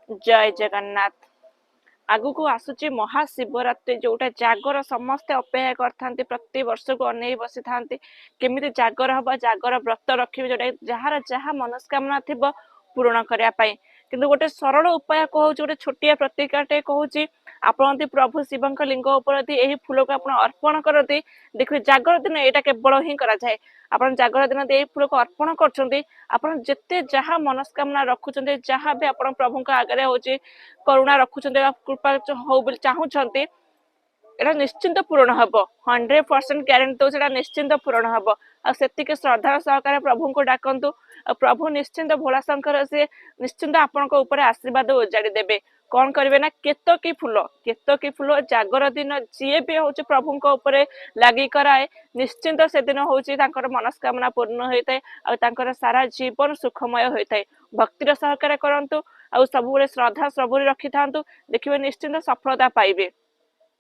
जय जगन्नाथ। आगु को आसुची महाशिवरात्रि जोटा जागर समस्ते अपेक्षा करथांती प्रति वर्ष को अनै बसी थांती केमिति जागर हबा जागर व्रत रखिबे जोटा जहार जहा मनस्कामना थिबो पूर्ण करिया पई किंतु गोटे सरल उपाय कहूची गोटे छोटिया प्रतिकाटे कहूची आपण यदि प्रभु शिवଙ୍କ लिंग ऊपर यदि एही फूल को आपण अर्पण करती देखिए जागर दिन एटा केवल ही करा जाए आपण जागर दिन एही फूल को अर्पण करछंती आपण जत्ते जहा मनस्कामना रखुचंती जहा भी आपण प्रभुଙ୍କ आगरे होची करुणा रखुचंती कृपा हो बोली चाहूचंती एटा निश्चिंत पूर्ण हब 100% ग्यारंटी दो सेटा निश्चिंत पूर्ण हब आ सेतिके श्रद्धा सहकारे प्रभु को डाकंतु प्रभु निश्चिंत भोला शंकर से निश्चिंत आपन को ऊपर आशीर्वाद उजाड़ी देबे कौन करिवे ना केतकी फूल जागर दिन जी भी होची प्रभु को ऊपर लागी कराए निश्चिंत से दिन होची तांकर मनस्कामना पूर्ण होइताय आ तांकर सारा जीवन सुखमय होइताय भक्तिर सहकारे करंतु आ सबुरे श्रद्धा सबुरे रखि थांतु देखिबे निश्चिंत सफलता पाइबे।